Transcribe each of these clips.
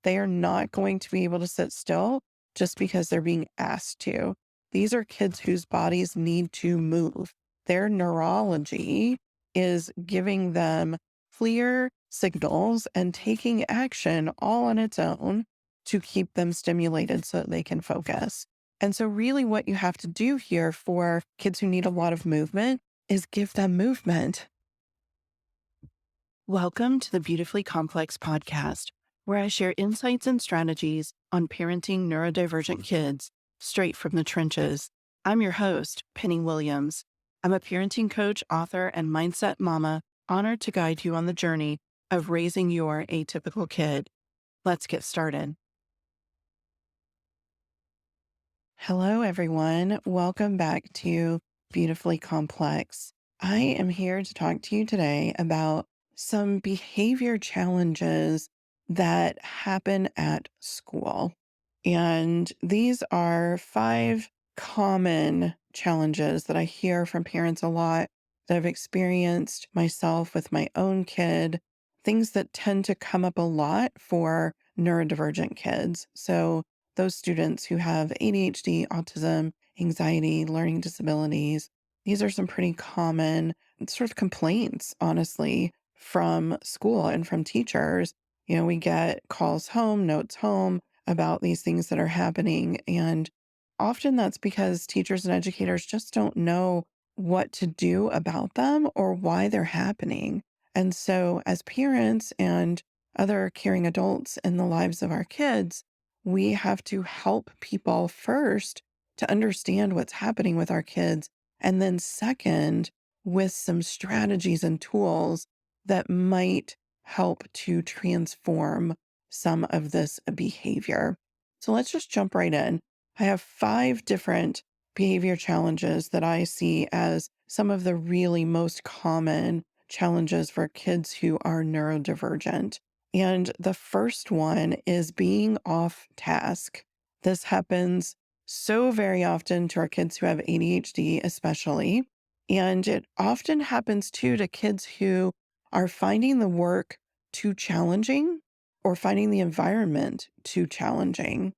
they are not going to be able to sit still just because they're being asked to. These are kids whose bodies need to move. Their neurology is giving them clear signals and taking action all on its own to keep them stimulated so that they can focus. And so, really, what you have to do here for kids who need a lot of movement is give them movement. Welcome to the Beautifully Complex podcast, where I share insights and strategies on parenting neurodivergent kids straight from the trenches. I'm your host, Penny Williams. I'm a parenting coach, author, and mindset mama, honored to guide you on the journey of raising your atypical kid. Let's get started. Hello, everyone. Welcome back to Beautifully Complex. I am here to talk to you today about some behavior challenges that happen at school. And these are 5 common challenges that I hear from parents a lot, that I've experienced myself with my own kid, things that tend to come up a lot for neurodivergent kids. So those students who have ADHD, autism, anxiety, learning disabilities, these are some pretty common sort of complaints, honestly, from school and from teachers. We get calls home, notes home about these things that are happening. And often that's because teachers and educators just don't know what to do about them or why they're happening. And so, as parents and other caring adults in the lives of our kids, we have to help people first to understand what's happening with our kids. And then, second, with some strategies and tools that might help to transform some of this behavior. So let's just jump right in. I have 5 different behavior challenges that I see as some of the really most common challenges for kids who are neurodivergent. And the first one is being off task. This happens so very often to our kids who have ADHD, especially. And it often happens too to kids who are finding the work too challenging or finding the environment too challenging.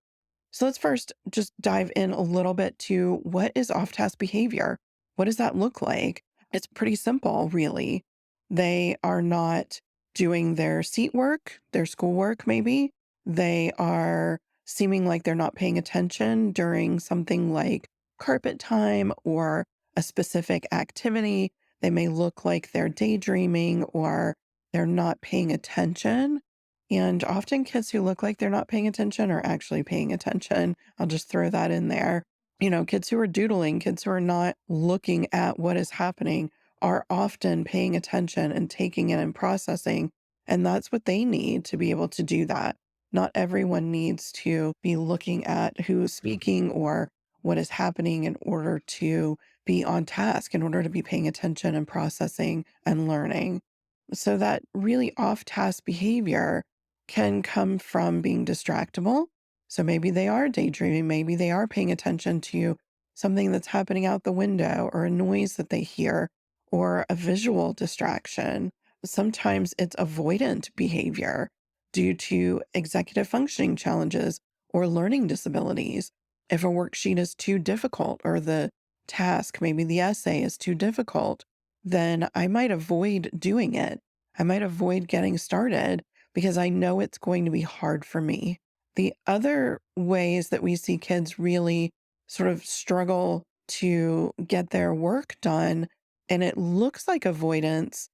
So let's first just dive in a little bit to what is off task behavior? What does that look like? It's pretty simple, really. They are not doing their seat work, their schoolwork, maybe. They are seeming like they're not paying attention during something like carpet time or a specific activity. They may look like they're daydreaming or they're not paying attention. And often kids who look like they're not paying attention are actually paying attention. I'll just throw that in there. Kids who are doodling, kids who are not looking at what is happening are often paying attention and taking it and processing. And that's what they need to be able to do that. Not everyone needs to be looking at who's speaking or what is happening in order to be on task, in order to be paying attention and processing and learning. So that really off task behavior can come from being distractible. So maybe they are daydreaming, maybe they are paying attention to something that's happening out the window or a noise that they hear or a visual distraction. Sometimes it's avoidant behavior due to executive functioning challenges or learning disabilities. If a worksheet is too difficult or the task, maybe the essay is too difficult, then I might avoid doing it. I might avoid getting started because I know it's going to be hard for me. The other ways that we see kids really sort of struggle to get their work done, and it looks like avoidance,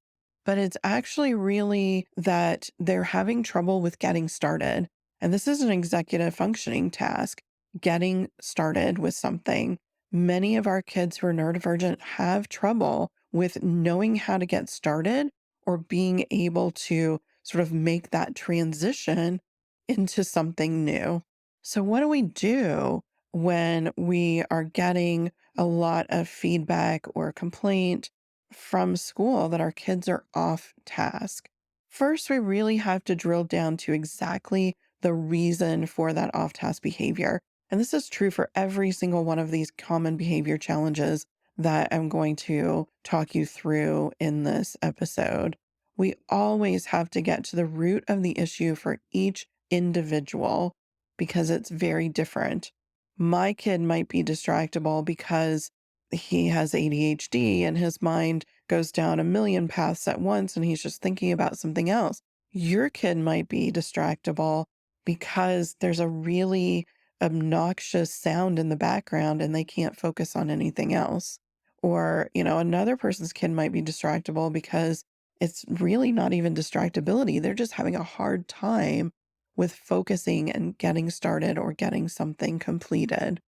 but it's actually really that they're having trouble with getting started. And this is an executive functioning task, getting started with something. Many of our kids who are neurodivergent have trouble with knowing how to get started or being able to sort of make that transition into something new. So, what do we do when we are getting a lot of feedback or complaint from school that our kids are off task? First, we really have to drill down to exactly the reason for that off task behavior. And this is true for every single one of these common behavior challenges that I'm going to talk you through in this episode. We always have to get to the root of the issue for each individual because it's very different. My kid might be distractible because he has ADHD and his mind goes down a million paths at once and he's just thinking about something else. Your kid might be distractible because there's a really obnoxious sound in the background and they can't focus on anything else. Or, another person's kid might be distractible because it's really not even distractibility. They're just having a hard time with focusing and getting started or getting something completed.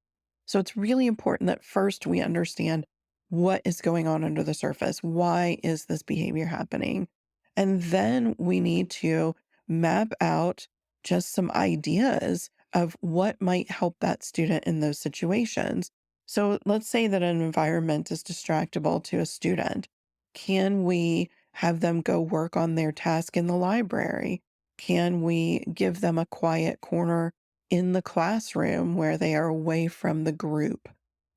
So it's really important that first we understand what is going on under the surface. Why is this behavior happening? And then we need to map out just some ideas of what might help that student in those situations. So let's say that an environment is distractible to a student. Can we have them go work on their task in the library? Can we give them a quiet corner in the classroom where they are away from the group?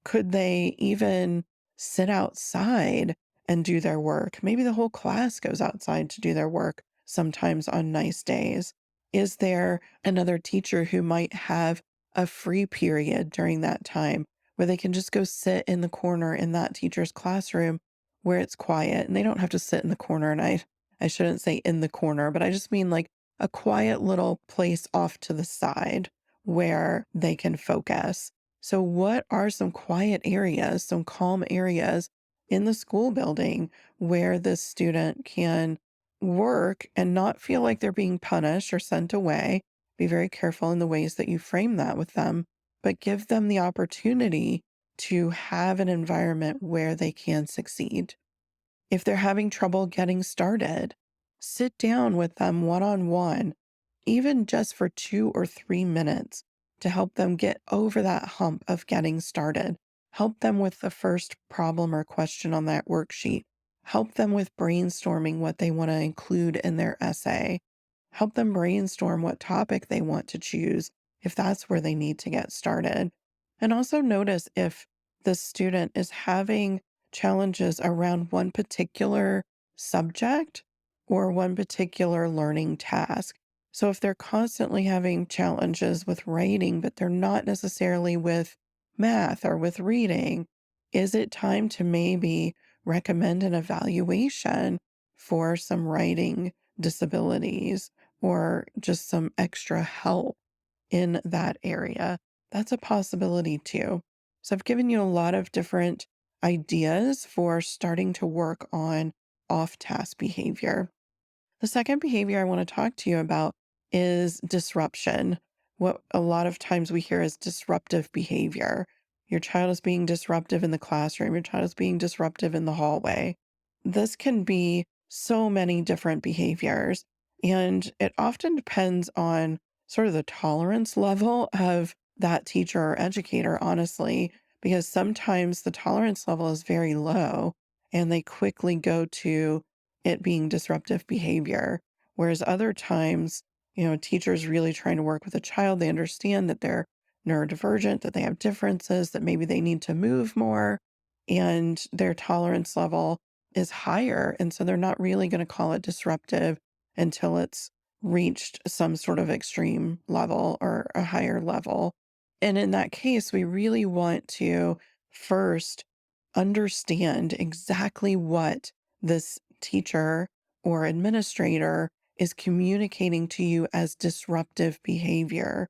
Could they even sit outside and do their work? Maybe the whole class goes outside to do their work sometimes on nice days. Is there another teacher who might have a free period during that time where they can just go sit in the corner in that teacher's classroom where it's quiet and they don't have to sit in the corner? And I shouldn't say in the corner, but I just mean like a quiet little place off to the side where they can focus. So, what are some quiet areas, some calm areas in the school building where this student can work and not feel like they're being punished or sent away? Be very careful in the ways that you frame that with them, but give them the opportunity to have an environment where they can succeed. If they're having trouble getting started, sit down with them one on one, even just for 2 or 3 minutes to help them get over that hump of getting started. Help them with the first problem or question on that worksheet. Help them with brainstorming what they want to include in their essay. Help them brainstorm what topic they want to choose if that's where they need to get started. And also notice if the student is having challenges around one particular subject or one particular learning task. So if they're constantly having challenges with writing, but they're not necessarily with math or with reading, is it time to maybe recommend an evaluation for some writing disabilities or just some extra help in that area? That's a possibility too. So I've given you a lot of different ideas for starting to work on off task behavior. The second behavior I want to talk to you about is disruption. What a lot of times we hear is disruptive behavior. Your child is being disruptive in the classroom, your child is being disruptive in the hallway. This can be so many different behaviors, and it often depends on sort of the tolerance level of that teacher or educator, honestly, because sometimes the tolerance level is very low and they quickly go to it being disruptive behavior. Whereas other times, a teacher's really trying to work with a child. They understand that they're neurodivergent, that they have differences, that maybe they need to move more, and their tolerance level is higher. And so they're not really going to call it disruptive until it's reached some sort of extreme level or a higher level. And in that case, we really want to first understand exactly what this teacher or administrator is communicating to you as disruptive behavior.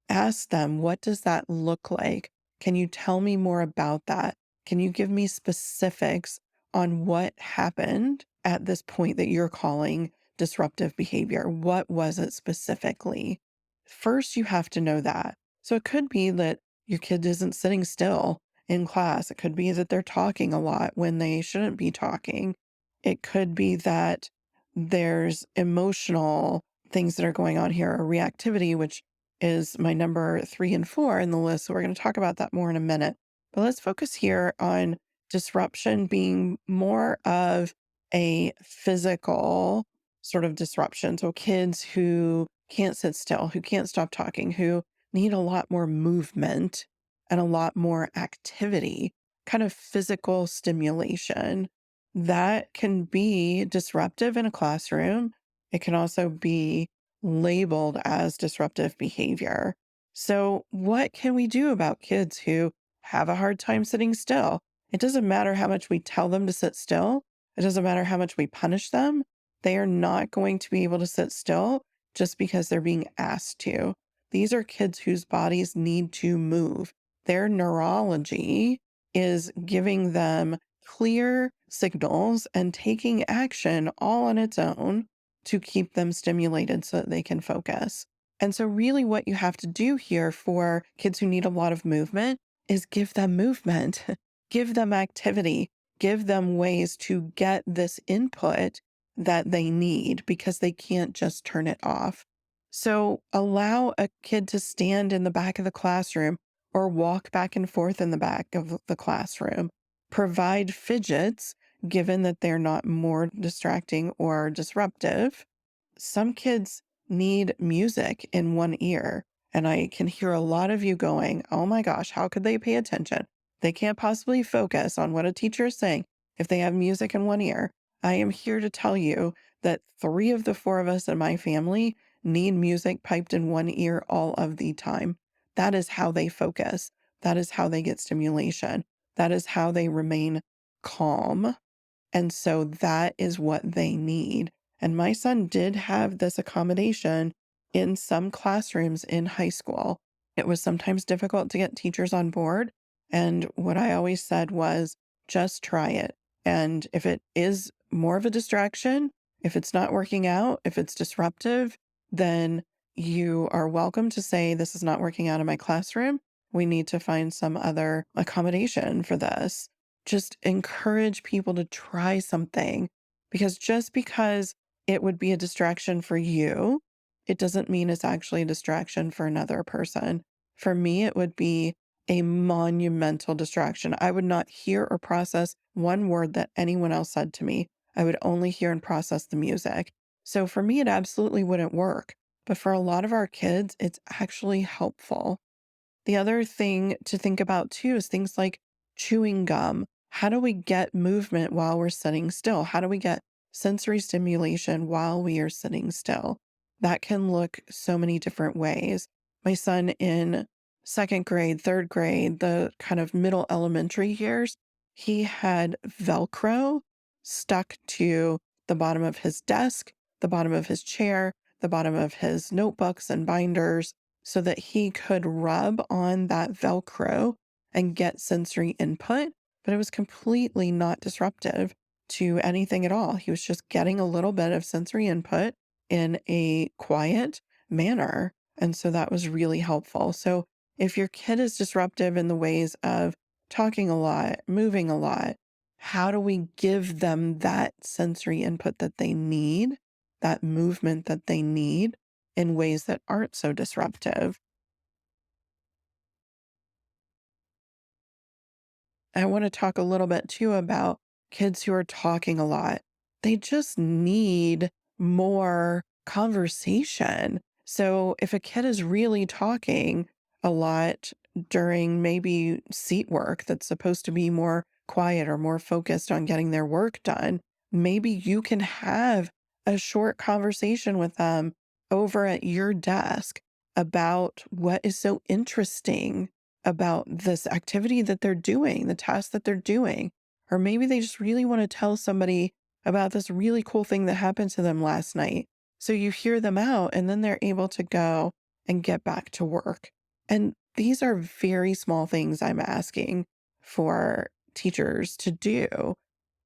Ask them, what does that look like? Can you tell me more about that? Can you give me specifics on what happened at this point that you're calling disruptive behavior? What was it specifically? First, you have to know that. So it could be that your kid isn't sitting still in class. It could be that they're talking a lot when they shouldn't be talking. It could be that there's emotional things that are going on here, or reactivity, which is my number 3 and 4 in the list. So we're going to talk about that more in a minute. But let's focus here on disruption being more of a physical sort of disruption. So kids who can't sit still, who can't stop talking, who need a lot more movement and a lot more activity, kind of physical stimulation that can be disruptive in a classroom. It can also be labeled as disruptive behavior. So, what can we do about kids who have a hard time sitting still? It doesn't matter how much we tell them to sit still, it doesn't matter how much we punish them. They are not going to be able to sit still just because they're being asked to. These are kids whose bodies need to move. Their neurology is giving them clear signals and taking action all on its own to keep them stimulated so that they can focus. And so, really, what you have to do here for kids who need a lot of movement is give them movement, give them activity, give them ways to get this input that they need because they can't just turn it off. So, allow a kid to stand in the back of the classroom or walk back and forth in the back of the classroom. Provide fidgets, given that they're not more distracting or disruptive. Some kids need music in one ear. And I can hear a lot of you going, oh my gosh, how could they pay attention? They can't possibly focus on what a teacher is saying if they have music in one ear. I am here to tell you that 3 of the 4 of us in my family need music piped in one ear all of the time. That is how they focus. That is how they get stimulation. That is how they remain calm. And so that is what they need. And my son did have this accommodation in some classrooms in high school. It was sometimes difficult to get teachers on board. And what I always said was just try it. And if it is more of a distraction, if it's not working out, if it's disruptive, then you are welcome to say, this is not working out in my classroom. We need to find some other accommodation for this. Just encourage people to try something because just because it would be a distraction for you, it doesn't mean it's actually a distraction for another person. For me, it would be a monumental distraction. I would not hear or process one word that anyone else said to me. I would only hear and process the music. So for me, it absolutely wouldn't work. But for a lot of our kids, it's actually helpful. The other thing to think about too is things like chewing gum. How do we get movement while we're sitting still? How do we get sensory stimulation while we are sitting still? That can look so many different ways. My son in second grade, third grade, the kind of middle elementary years, he had Velcro stuck to the bottom of his desk, the bottom of his chair, the bottom of his notebooks and binders so that he could rub on that Velcro and get sensory input, but it was completely not disruptive to anything at all. He was just getting a little bit of sensory input in a quiet manner. And so that was really helpful. So if your kid is disruptive in the ways of talking a lot, moving a lot, how do we give them that sensory input that they need, that movement that they need? In ways that aren't so disruptive. I want to talk a little bit too about kids who are talking a lot. They just need more conversation. So if a kid is really talking a lot during maybe seat work that's supposed to be more quiet or more focused on getting their work done, maybe you can have a short conversation with them over at your desk about what is so interesting about this activity that they're doing, the task that they're doing. Or maybe they just really want to tell somebody about this really cool thing that happened to them last night. So you hear them out and then they're able to go and get back to work. And these are very small things I'm asking for teachers to do.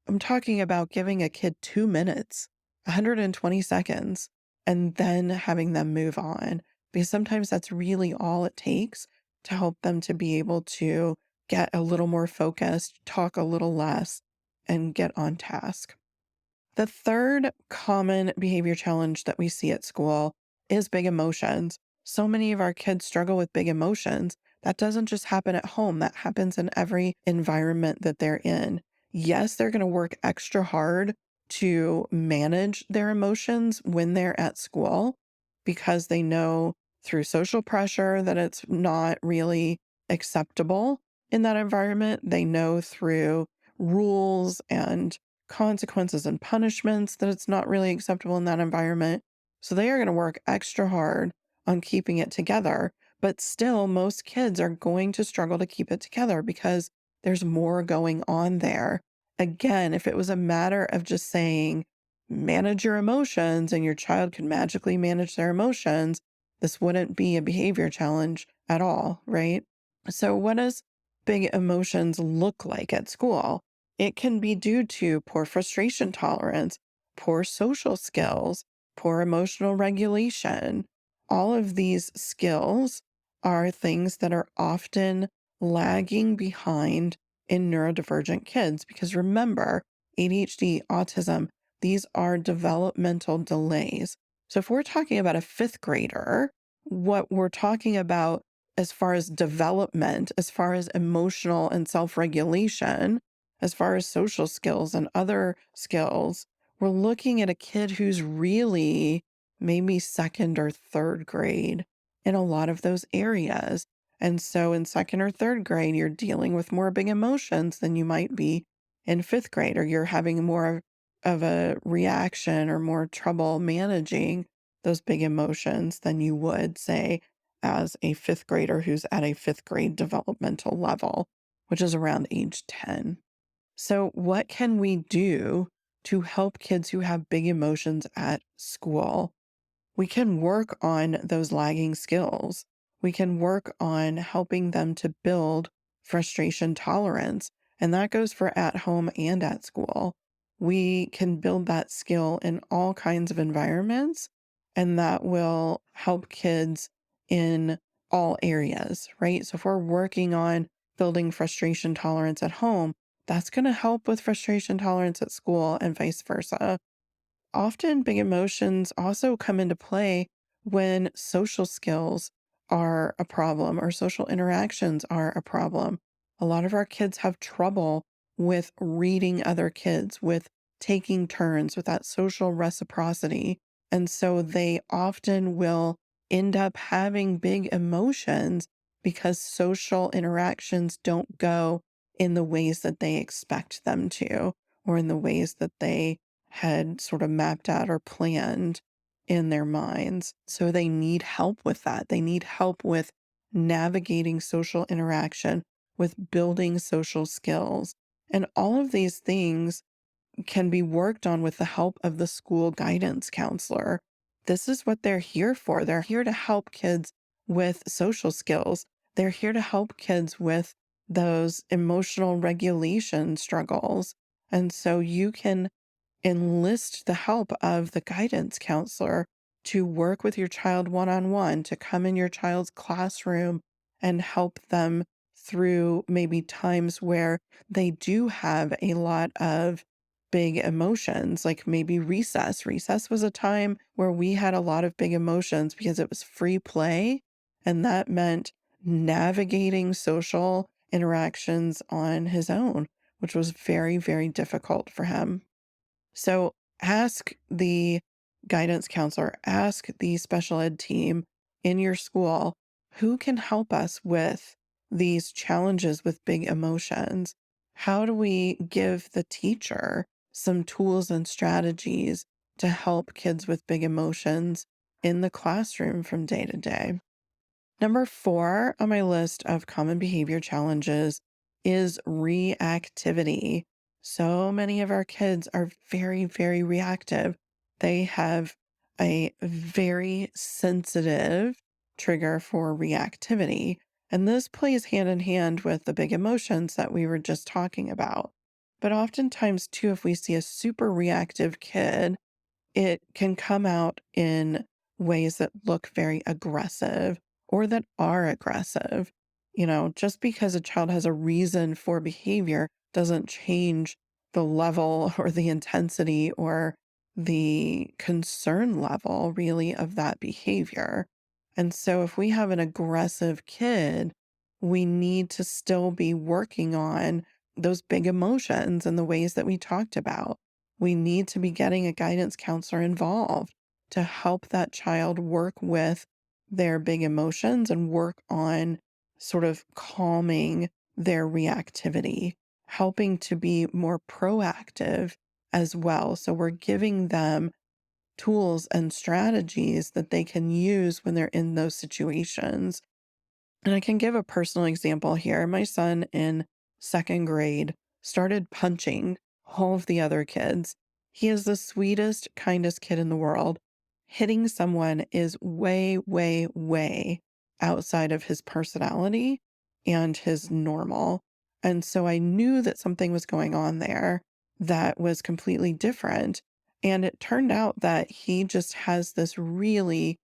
I'm talking about giving a kid 2 minutes, 120 seconds, and then having them move on. Because sometimes that's really all it takes to help them to be able to get a little more focused, talk a little less, and get on task. The third common behavior challenge that we see at school is big emotions. So many of our kids struggle with big emotions. That doesn't just happen at home, that happens in every environment that they're in. Yes, they're going to work extra hard to manage their emotions when they're at school because they know through social pressure that it's not really acceptable in that environment. They know through rules and consequences and punishments that it's not really acceptable in that environment. So they are going to work extra hard on keeping it together. But still, most kids are going to struggle to keep it together because there's more going on there. Again, if it was a matter of just saying, manage your emotions and your child can magically manage their emotions, this wouldn't be a behavior challenge at all, right? So, what does big emotions look like at school? It can be due to poor frustration tolerance, poor social skills, poor emotional regulation. All of these skills are things that are often lagging behind in neurodivergent kids because remember, ADHD, autism, these are developmental delays. So if we're talking about a fifth grader, what we're talking about as far as development, as far as emotional and self regulation, as far as social skills and other skills, we're looking at a kid who's really maybe second or third grade in a lot of those areas. And so in second or third grade, you're dealing with more big emotions than you might be in fifth grade, or you're having more of a reaction or more trouble managing those big emotions than you would, say, as a fifth grader who's at a fifth grade developmental level, which is around age 10. So, what can we do to help kids who have big emotions at school? We can work on those lagging skills. We can work on helping them to build frustration tolerance. And that goes for at home and at school. We can build that skill in all kinds of environments, and that will help kids in all areas, right? So if we're working on building frustration tolerance at home, that's going to help with frustration tolerance at school and vice versa. Often big emotions also come into play when social skills are a problem or social interactions are a problem. A lot of our kids have trouble with reading other kids, with taking turns, with that social reciprocity. And so they often will end up having big emotions because social interactions don't go in the ways that they expect them to, or in the ways that they had sort of mapped out or planned in their minds. So they need help with that. They need help with navigating social interaction, with building social skills. And all of these things can be worked on with the help of the school guidance counselor. This is what they're here for. They're here to help kids with social skills. They're here to help kids with those emotional regulation struggles. And so you can enlist the help of the guidance counselor to work with your child one on one, to come in your child's classroom and help them through maybe times where they do have a lot of big emotions, like maybe recess. Recess was a time where we had a lot of big emotions because it was free play. And that meant navigating social interactions on his own, which was very, very difficult for him. So ask the guidance counselor, ask the special ed team in your school who can help us with these challenges with big emotions. How do we give the teacher some tools and strategies to help kids with big emotions in the classroom from day to day? Number 4 on my list of common behavior challenges is reactivity. So many of our kids are very, very reactive. They have a very sensitive trigger for reactivity. And this plays hand in hand with the big emotions that we were just talking about. But oftentimes, too, if we see a super reactive kid, it can come out in ways that look very aggressive or that are aggressive. Just because a child has a reason for behavior doesn't change the level or the intensity or the concern level, really, of that behavior. And so, if we have an aggressive kid, we need to still be working on those big emotions and the ways that we talked about. We need to be getting a guidance counselor involved to help that child work with their big emotions and work on sort of calming their reactivity, helping to be more proactive as well. So we're giving them tools and strategies that they can use when they're in those situations. And I can give a personal example here. My son in second grade started punching all of the other kids. He is the sweetest, kindest kid in the world. Hitting someone is way, way, way outside of his personality and his normal. And so I knew that something was going on there that was completely different. And it turned out that he just has this really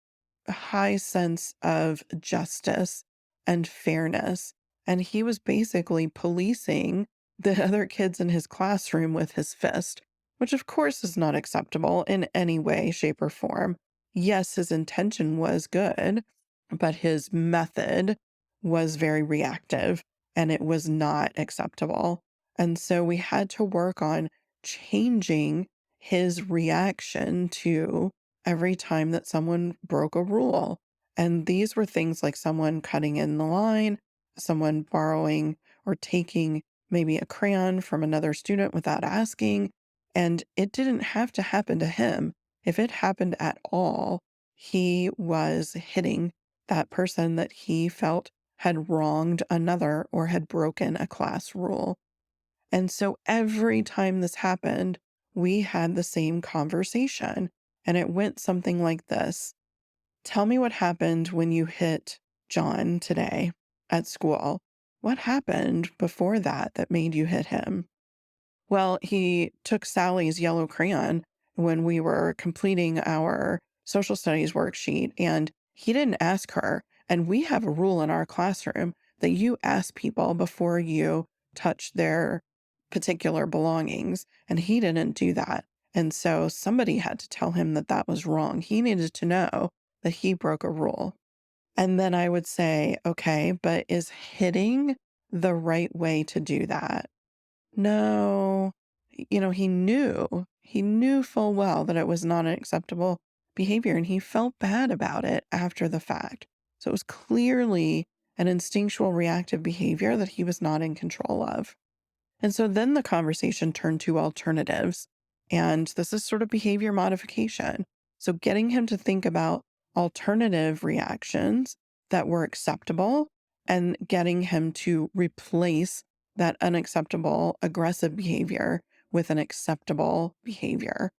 high sense of justice and fairness. And he was basically policing the other kids in his classroom with his fist, which of course is not acceptable in any way, shape, or form. Yes, his intention was good, but his method was very reactive and it was not acceptable. And so we had to work on changing his reaction to every time that someone broke a rule. And these were things like someone cutting in the line, someone borrowing or taking maybe a crayon from another student without asking. And it didn't have to happen to him. If it happened at all, he was hitting that person that he felt had wronged another or had broken a class rule. And so every time this happened, we had the same conversation. And it went something like this: tell me what happened when you hit John today at school. What happened before that made you hit him? Well, he took Sally's yellow crayon when we were completing our social studies worksheet, and he didn't ask her. And we have a rule in our classroom that you ask people before you touch their particular belongings, and he didn't do that. And so somebody had to tell him that that was wrong. He needed to know that he broke a rule. And then I would say, okay, but is hitting the right way to do that? No. He knew full well that it was not an acceptable behavior, and he felt bad about it after the fact. So it was clearly an instinctual reactive behavior that he was not in control of. And so then the conversation turned to alternatives. And this is sort of behavior modification. So getting him to think about alternative reactions that were acceptable and getting him to replace that unacceptable aggressive behavior with an acceptable behavior.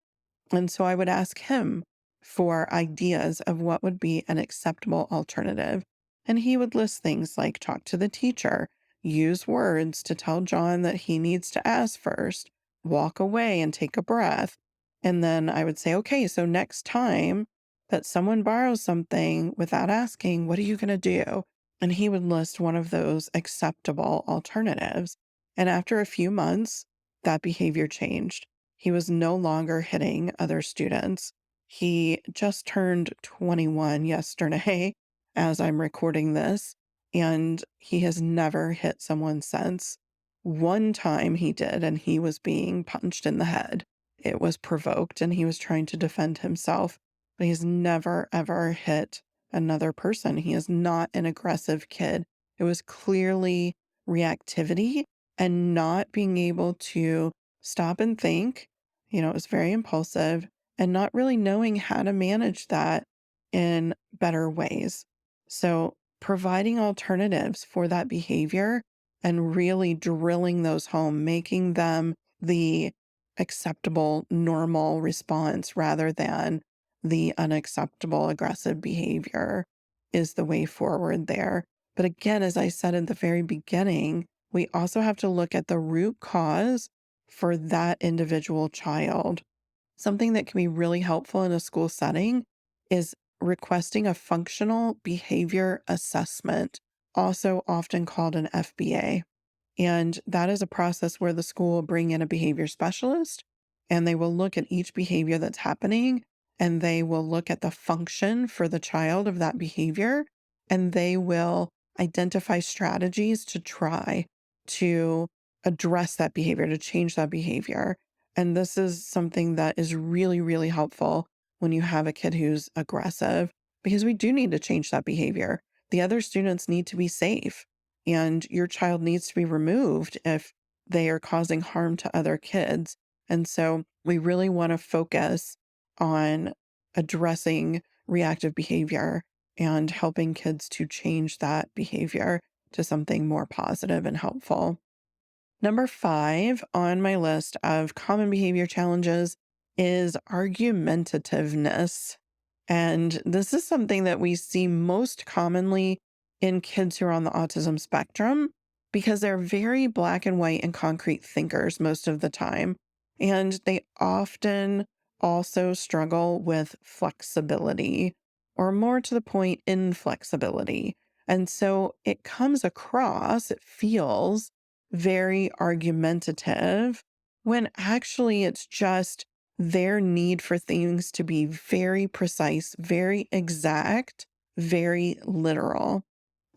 And so I would ask him for ideas of what would be an acceptable alternative. And he would list things like talk to the teacher, use words to tell John that he needs to ask first, walk away and take a breath. And then I would say, okay, so next time that someone borrows something without asking, what are you going to do? And he would list one of those acceptable alternatives. And after a few months, that behavior changed. He was no longer hitting other students. He just turned 21 yesterday as I'm recording this, and he has never hit someone since. One time he did, and he was being punched in the head. It was provoked, and he was trying to defend himself, but he's never, ever hit another person. He is not an aggressive kid. It was clearly reactivity and not being able to stop and think. It was very impulsive and not really knowing how to manage that in better ways. So, providing alternatives for that behavior and really drilling those home, making them the acceptable, normal response rather than the unacceptable, aggressive behavior is the way forward there. But again, as I said at the very beginning, we also have to look at the root cause for that individual child. Something that can be really helpful in a school setting is requesting a functional behavior assessment, also often called an FBA. And that is a process where the school will bring in a behavior specialist and they will look at each behavior that's happening and they will look at the function for the child of that behavior and they will identify strategies to try to address that behavior, to change that behavior. And this is something that is really, really helpful when you have a kid who's aggressive because we do need to change that behavior. The other students need to be safe and your child needs to be removed if they are causing harm to other kids. And so we really want to focus on addressing reactive behavior and helping kids to change that behavior to something more positive and helpful. Number 5 on my list of common behavior challenges is argumentativeness. And this is something that we see most commonly in kids who are on the autism spectrum because they're very black and white and concrete thinkers most of the time. And they often also struggle with flexibility, or more to the point, inflexibility. And so it comes across, it feels very argumentative when actually it's just their need for things to be very precise, very exact, very literal.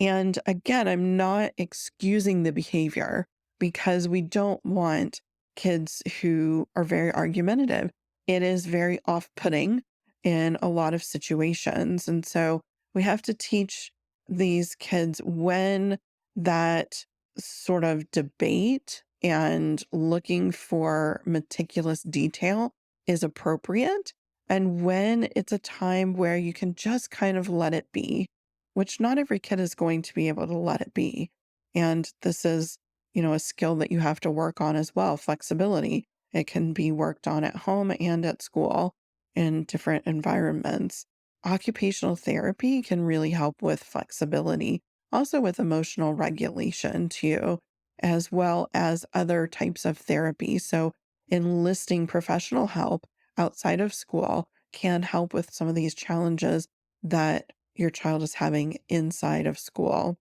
And again, I'm not excusing the behavior because we don't want kids who are very argumentative. It is very off putting in a lot of situations. And so we have to teach these kids when that sort of debate and looking for meticulous detail is appropriate, and when it's a time where you can just kind of let it be, which not every kid is going to be able to let it be. And this is, a skill that you have to work on as well, flexibility. It can be worked on at home and at school in different environments. Occupational therapy can really help with flexibility, also with emotional regulation too, as well as other types of therapy. So enlisting professional help outside of school can help with some of these challenges that your child is having inside of school.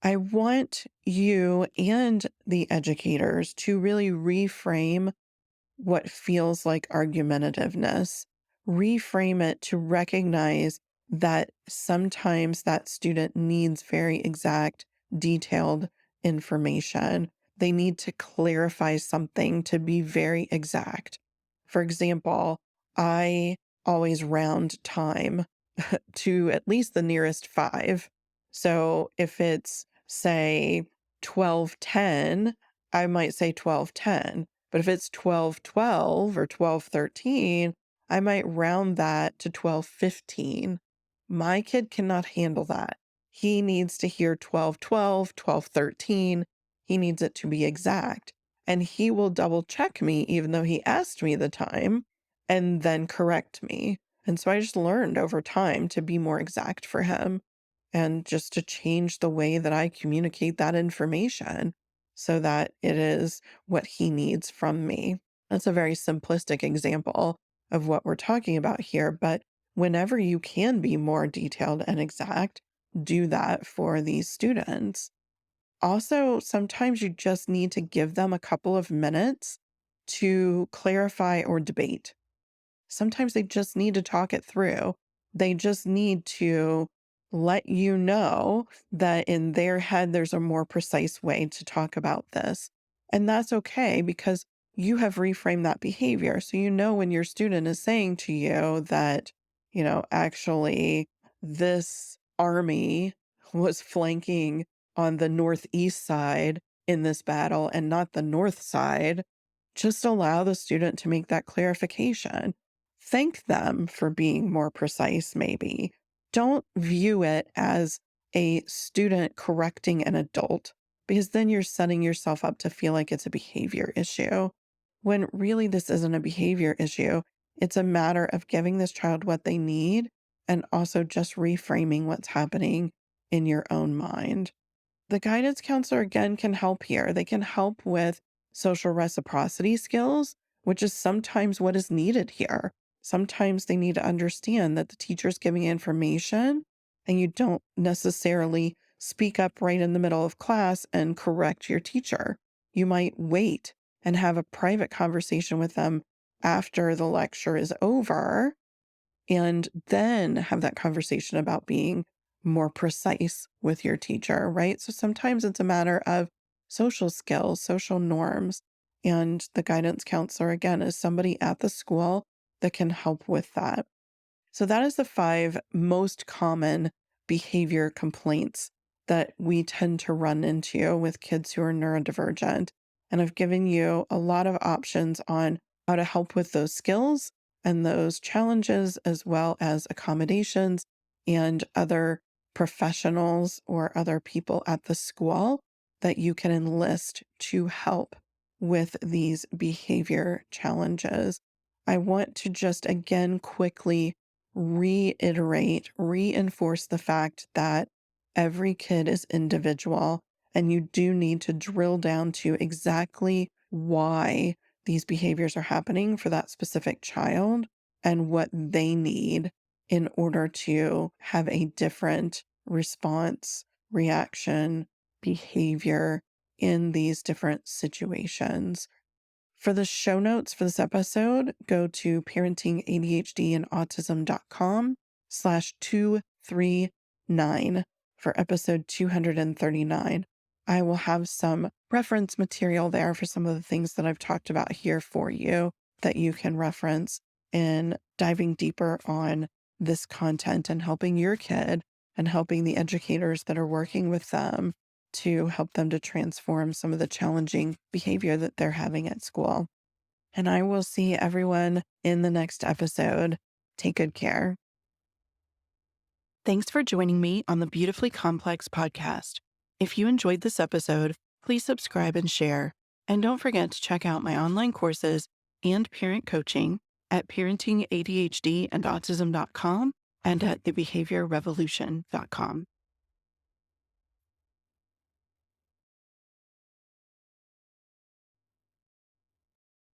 I want you and the educators to really reframe what feels like argumentativeness, reframe it to recognize that sometimes that student needs very exact, detailed information. They need to clarify something to be very exact. For example, I always round time to at least the nearest five. So if it's, say, 12:10, I might say 12:10. But if it's 12:12 or 12:13, I might round that to 12:15. My kid cannot handle that. He needs to hear 12:12, 12:13. He needs it to be exact. And he will double check me, even though he asked me the time, and then correct me. And so I just learned over time to be more exact for him and just to change the way that I communicate that information so that it is what he needs from me. That's a very simplistic example of what we're talking about here, but whenever you can be more detailed and exact, do that for these students. Also, sometimes you just need to give them a couple of minutes to clarify or debate. Sometimes they just need to talk it through. They just need to let you know that in their head, there's a more precise way to talk about this. And that's okay because you have reframed that behavior. So you know when your student is saying to you that, actually, this army was flanking on the northeast side in this battle and not the north side, just allow the student to make that clarification. Thank them for being more precise, maybe. Don't view it as a student correcting an adult, because then you're setting yourself up to feel like it's a behavior issue, when really this isn't a behavior issue. It's a matter of giving this child what they need and also just reframing what's happening in your own mind. The guidance counselor again can help here. They can help with social reciprocity skills, which is sometimes what is needed here. Sometimes they need to understand that the teacher's giving information and you don't necessarily speak up right in the middle of class and correct your teacher. You might wait and have a private conversation with them after the lecture is over and then have that conversation about being more precise with your teacher, right? So sometimes it's a matter of social skills, social norms, and the guidance counselor, again, is somebody at the school that can help with that. So that is the 5 most common behavior complaints that we tend to run into with kids who are neurodivergent. And I've given you a lot of options on how to help with those skills and those challenges, as well as accommodations and other professionals or other people at the school that you can enlist to help with these behavior challenges. I want to just again quickly reiterate, reinforce the fact that every kid is individual and you do need to drill down to exactly why these behaviors are happening for that specific child and what they need in order to have a different response, reaction, behavior in these different situations. For the show notes for this episode, go to parentingadhdandautism.com/239 for episode 239. I will have some reference material there for some of the things that I've talked about here for you that you can reference in diving deeper on this content and helping your kid and helping the educators that are working with them to help them to transform some of the challenging behavior that they're having at school. And I will see everyone in the next episode. Take good care. Thanks for joining me on the Beautifully Complex podcast. If you enjoyed this episode, please subscribe and share. And don't forget to check out my online courses and parent coaching at parentingadhdandautism.com and at thebehaviorrevolution.com.